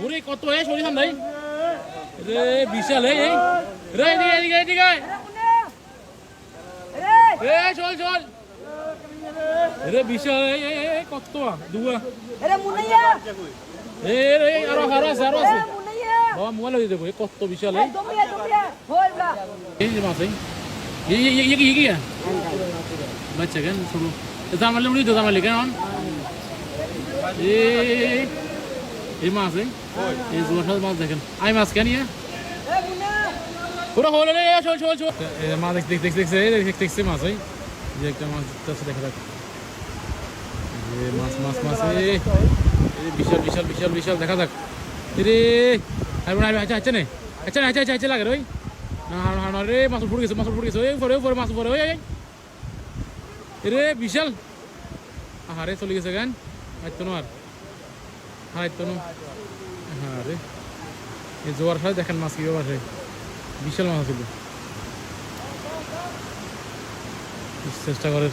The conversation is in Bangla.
ওরে কত সরিয়ে ভাই রে বিশাল রে এদিকে রে চল রে বিশাল কত দুয়া রে আরো আছে বাবা মোবাইল দিয়ে দেবো কত বিশাল এই যে মাছ কি বাচ্চা কেন শুরু জামালে উড়ি তো জামালে কেন এই মাছ এই জোয়ার মাছ দেখেন আই মাছ কেন পুরো হলো রে চল মাছ দেখছে মাছ যে একটা মাছ দেখা যাক মাছ বিশাল দেখা যাক রে আচ্ছা লাগে রে রে মাছ ফুট গেছে ওই মাছ পরে রে বিশাল আহারে চলে গেছে গান আইতো না হ্যাঁ রে এই জোয়ার সাথে দেখেন মাছ কিভাবে আসে বিশাল মাছ ছিল চেষ্টা করে